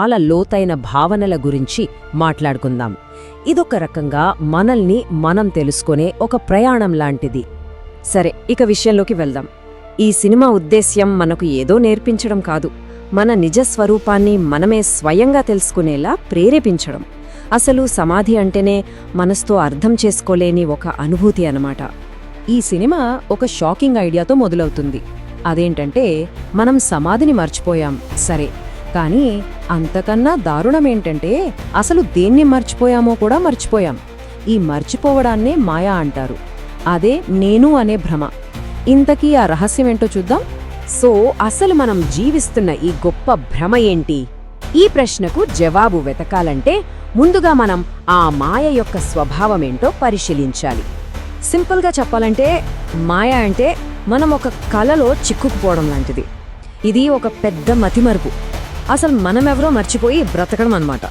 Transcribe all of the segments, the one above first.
చాలా లోతైన భావనల గురించి మాట్లాడుకుందాం. ఇదొక రకంగా మనల్ని మనం తెలుసుకునే ఒక ప్రయాణం లాంటిది. సరే, ఇక విషయంలోకి వెళ్దాం. ఈ సినిమా ఉద్దేశ్యం మనకు ఏదో నేర్పించడం కాదు, మన నిజ స్వరూపాన్ని మనమే స్వయంగా తెలుసుకునేలా ప్రేరేపించడం. అసలు సమాధి అంటేనే మనసుతో అర్థం చేసుకోలేని ఒక అనుభూతి అన్నమాట. ఈ సినిమా ఒక షాకింగ్ ఐడియాతో మొదలవుతుంది. అదేంటంటే, మనం సమాధిని మర్చిపోయాం సరే, కానీ అంతకన్నా దారుణమేంటంటే అసలు దేన్ని మర్చిపోయామో కూడా మర్చిపోయాం. ఈ మర్చిపోవడాన్నే మాయా అంటారు. అదే నేను అనే భ్రమ. ఇంతకీ ఆ రహస్యమేంటో చూద్దాం. సో అసలు మనం జీవిస్తున్న ఈ గొప్ప భ్రమ ఏంటి? ఈ ప్రశ్నకు జవాబు వెతకాలంటే ముందుగా మనం ఆ మాయ యొక్క స్వభావమేంటో పరిశీలించాలి. సింపుల్గా చెప్పాలంటే మాయ అంటే మనం ఒక కలలో చిక్కుకుపోవడం లాంటిది. ఇది ఒక పెద్ద మతిమరుపు. అసలు మనమెవరో మర్చిపోయి బ్రతకడం అన్నమాట.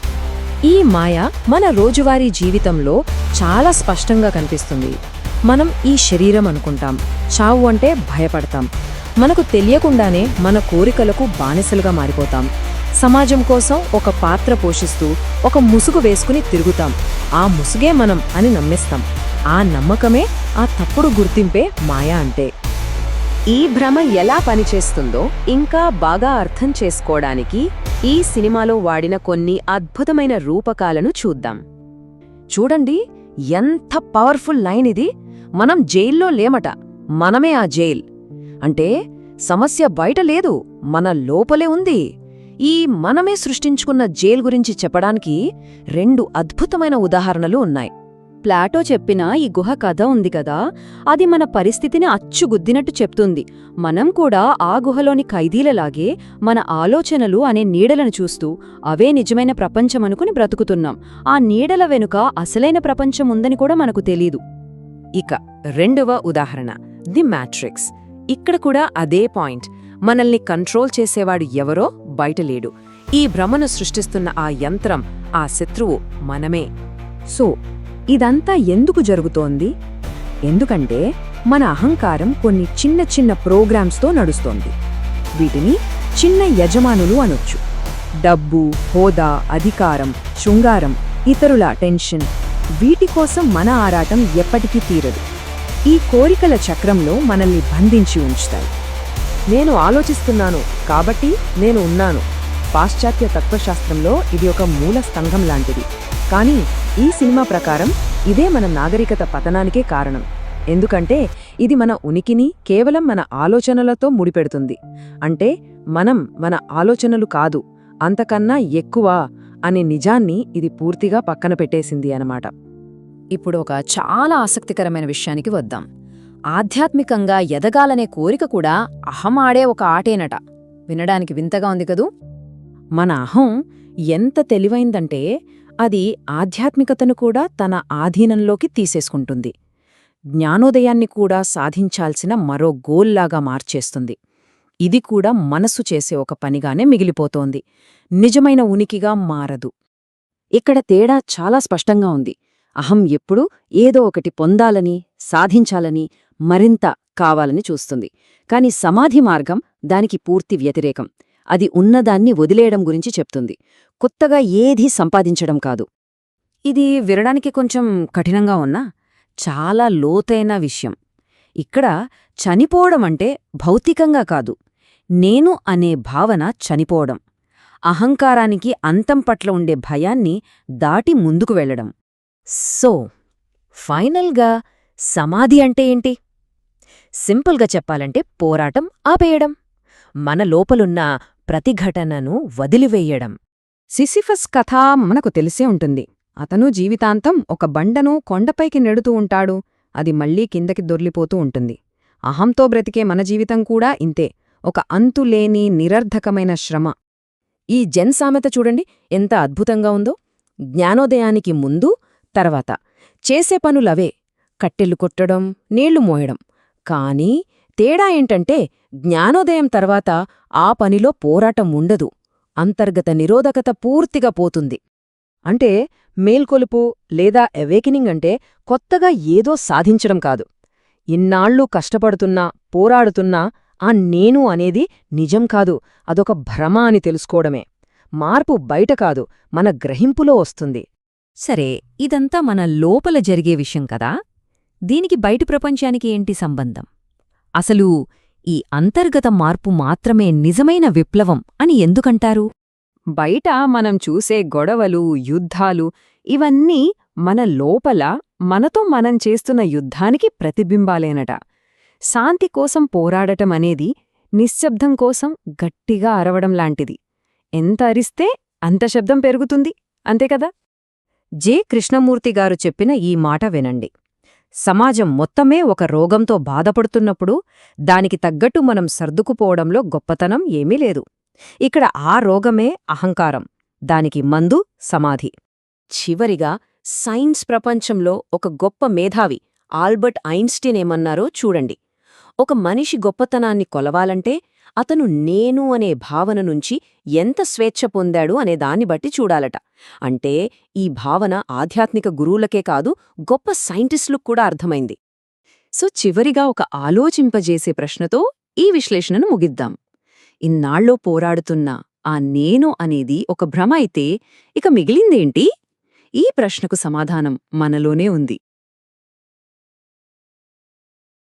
ఈ మాయ మన రోజువారీ జీవితంలో చాలా స్పష్టంగా కనిపిస్తుంది. మనం ఈ శరీరం అనుకుంటాం, చావు అంటే భయపడతాం. మనకు తెలియకుండానే మన కోరికలకు బానిసలుగా మారిపోతాం. సమాజం కోసం ఒక పాత్ర పోషిస్తూ ఒక ముసుగు వేసుకుని తిరుగుతాం. ఆ ముసుగే మనం అని నమ్మేస్తాం. ఆ నమ్మకమే ఆ తప్పుడు గుర్తింపే మాయ అంటే. ఈ భ్రమ ఎలా పనిచేస్తుందో ఇంకా బాగా అర్థం చేసుకోవడానికి ఈ సినిమాలో వాడిన కొన్ని అద్భుతమైన రూపకాలను చూద్దాం. చూడండి, ఎంత పవర్ఫుల్ లైన్ ఇది. మనం జైల్లో లేమట, మనమే ఆ జైల్. అంటే సమస్య బయట లేదు, మన లోపలే ఉంది. ఈ మనమే సృష్టించుకున్న జైల్ గురించి చెప్పడానికి 2 అద్భుతమైన ఉదాహరణలు ఉన్నాయి. ప్లాటో చెప్పిన ఈ గుహ కథ ఉంది కదా, అది మన పరిస్థితిని అచ్చుగుద్దినట్టు చెప్తుంది. మనం కూడా ఆ గుహలోని ఖైదీలలాగే మన ఆలోచనలు అనే నీడలను చూస్తూ అవే నిజమైన ప్రపంచమనుకుని బ్రతుకుతున్నాం. ఆ నీడల వెనుక అసలైన ప్రపంచం ఉందని కూడా మనకు తెలీదు. ఇక 2వ ఉదాహరణ ది మ్యాట్రిక్స్. ఇక్కడ కూడా అదే పాయింట్. మనల్ని కంట్రోల్ చేసేవాడు ఎవరో బయటలేడు. ఈ భ్రమను సృష్టిస్తున్న ఆ యంత్రం, ఆ శత్రువు మనమే. సో ఇదంతా ఎందుకు జరుగుతోంది? ఎందుకంటే మన అహంకారం కొన్ని చిన్న చిన్న ప్రోగ్రామ్స్తో నడుస్తోంది. వీటిని చిన్న యజమానులు అనొచ్చు. డబ్బు, హోదా, అధికారం, శృంగారం, ఇతరుల అటెన్షన్, వీటి కోసం మన ఆరాటం ఎప్పటికీ తీరదు. ఈ కోరికల చక్రంలో మనల్ని బంధించి ఉంచుతాయి. నేను ఆలోచిస్తున్నాను కాబట్టి నేను ఉన్నాను. పాశ్చాత్య తత్వశాస్త్రంలో ఇది ఒక మూల స్తంభం లాంటిది. కానీ ఈ సినిమా ప్రకారం ఇదే మన నాగరికత పతనానికే కారణం. ఎందుకంటే ఇది మన ఉనికిని కేవలం మన ఆలోచనలతో ముడిపెడుతుంది. అంటే మనం మన ఆలోచనలు కాదు, అంతకన్నా ఎక్కువ అనే నిజాన్ని ఇది పూర్తిగా పక్కన పెట్టేసింది అన్నమాట. ఇప్పుడు ఒక చాలా ఆసక్తికరమైన విషయానికి వద్దాం. ఆధ్యాత్మికంగా ఎదగాలనే కోరిక కూడా అహం ఆడే ఒక ఆటేనట. వినడానికి వింతగా ఉంది కదూ? మన అహం ఎంత తెలివైందంటే అది ఆధ్యాత్మికతను కూడా తన ఆధీనంలోకి తీసేసుకుంటుంది. జ్ఞానోదయాన్ని కూడా సాధించాల్సిన మరో గోల్లాగా మార్చేస్తుంది. ఇది కూడా మనసు చేసే ఒక పనిగానే మిగిలిపోతోంది, నిజమైన ఉనికిగా మారదు. ఇక్కడ తేడా చాలా స్పష్టంగా ఉంది. అహం ఎప్పుడూ ఏదో ఒకటి పొందాలని, సాధించాలని, మరింత కావాలని చూస్తుంది. కాని సమాధి మార్గం దానికి పూర్తి వ్యతిరేకం. అది ఉన్నదాన్ని వదిలేయడం గురించి చెప్తుంది, కొత్తగా ఏదీ సంపాదించడం కాదు. ఇది వినడానికి కొంచెం కఠినంగా ఉన్నా చాలా లోతైన విషయం. ఇక్కడ చనిపోవడం అంటే భౌతికంగా కాదు, నేను అనే భావన చనిపోవడం. అహంకారానికి అంతం పట్ల ఉండే భయాన్ని దాటి ముందుకు వెళ్లడం. సో ఫైనల్గా సమాధి అంటే ఏంటి? సింపుల్గా చెప్పాలంటే పోరాటం ఆపేయడం, మన లోపలున్న ప్రతిఘటనను వదిలివేయడం. సిసిఫస్ కథ మనకు తెలిసే ఉంటుంది. అతను జీవితాంతం ఒక బండను కొండపైకి నెడుతూ ఉంటాడు, అది మళ్లీ కిందకి దొర్లిపోతూ ఉంటుంది. అహంతో బ్రతికే మన జీవితం కూడా ఇంతే, ఒక అంతులేని నిరర్ధకమైన శ్రమ. ఈ జెన్ సామెత చూడండి ఎంత అద్భుతంగా ఉందో. జ్ఞానోదయానికి ముందు, తర్వాత చేసే పనులవే, కట్టెలు కొట్టడం, నీళ్లు మోయడం. కానీ తేడా ఏంటంటే జ్ఞానోదయం తర్వాత ఆ పనిలో పోరాటం ఉండదు, అంతర్గత నిరోధకత పూర్తిగా పోతుంది. అంటే మేల్కొలుపు లేదా అవేకెనింగ్ అంటే కొత్తగా ఏదో సాధించడం కాదు. ఇన్నాళ్లు కష్టపడుతున్నా, పోరాడుతున్నా ఆ నేను అనేది నిజం కాదు, అదొక భ్రమ అని తెలుసుకోవడమే. మార్పు బయట కాదు, మన గ్రహింపులో వస్తుంది. సరే, ఇదంతా మన లోపల జరిగే విషయం కదా. దీనికి బయటి ప్రపంచానికి ఏంటి సంబంధం? అసలు ఈ అంతర్గత మార్పు మాత్రమే నిజమైన విప్లవం అని ఎందుకంటారు? బయట మనం చూసే గొడవలు, యుద్ధాలు ఇవన్నీ మన లోపల మనతో మనం చేస్తున్న యుద్ధానికి ప్రతిబింబాలేనట. శాంతి కోసం పోరాడటం అనేది నిశ్శబ్దం కోసం గట్టిగా అరవడం లాంటిది. ఎంత అరిస్తే అంత శబ్దం పెరుగుతుంది, అంతేకదా? జె. కృష్ణమూర్తిగారు చెప్పిన ఈ మాట వినండి. సమాజం మొత్తమే ఒక రోగంతో బాధపడుతున్నప్పుడు దానికి తగ్గట్టు మనం సర్దుకుపోవడంలో గొప్పతనం ఏమీ లేదు. ఇక్కడ ఆ రోగమే అహంకారం, దానికి మందు సమాధి. చివరిగా సైన్స్ ప్రపంచంలో ఒక గొప్ప మేధావి ఆల్బర్ట్ ఐన్స్టీన్ ఏమన్నారో చూడండి. ఒక మనిషి గొప్పతనాన్ని కొలవాలంటే అతను నేను అనే భావన నుంచి ఎంత స్వేచ్ఛ పొందాడు అనే దాన్ని బట్టి చూడాలట. అంటే ఈ భావన ఆధ్యాత్మిక గురువులకే కాదు, గొప్ప సైంటిస్టులకు కూడా అర్థమైంది. సో చివరిగా ఒక ఆలోచింపజేసే ప్రశ్నతో ఈ విశ్లేషణను ముగిద్దాం. ఇన్నాళ్ళో పోరాడుతున్న ఆ నేను అనేది ఒక భ్రమ అయితే ఇక మిగిలిందేంటి? ఈ ప్రశ్నకు సమాధానం మనలోనే ఉంది.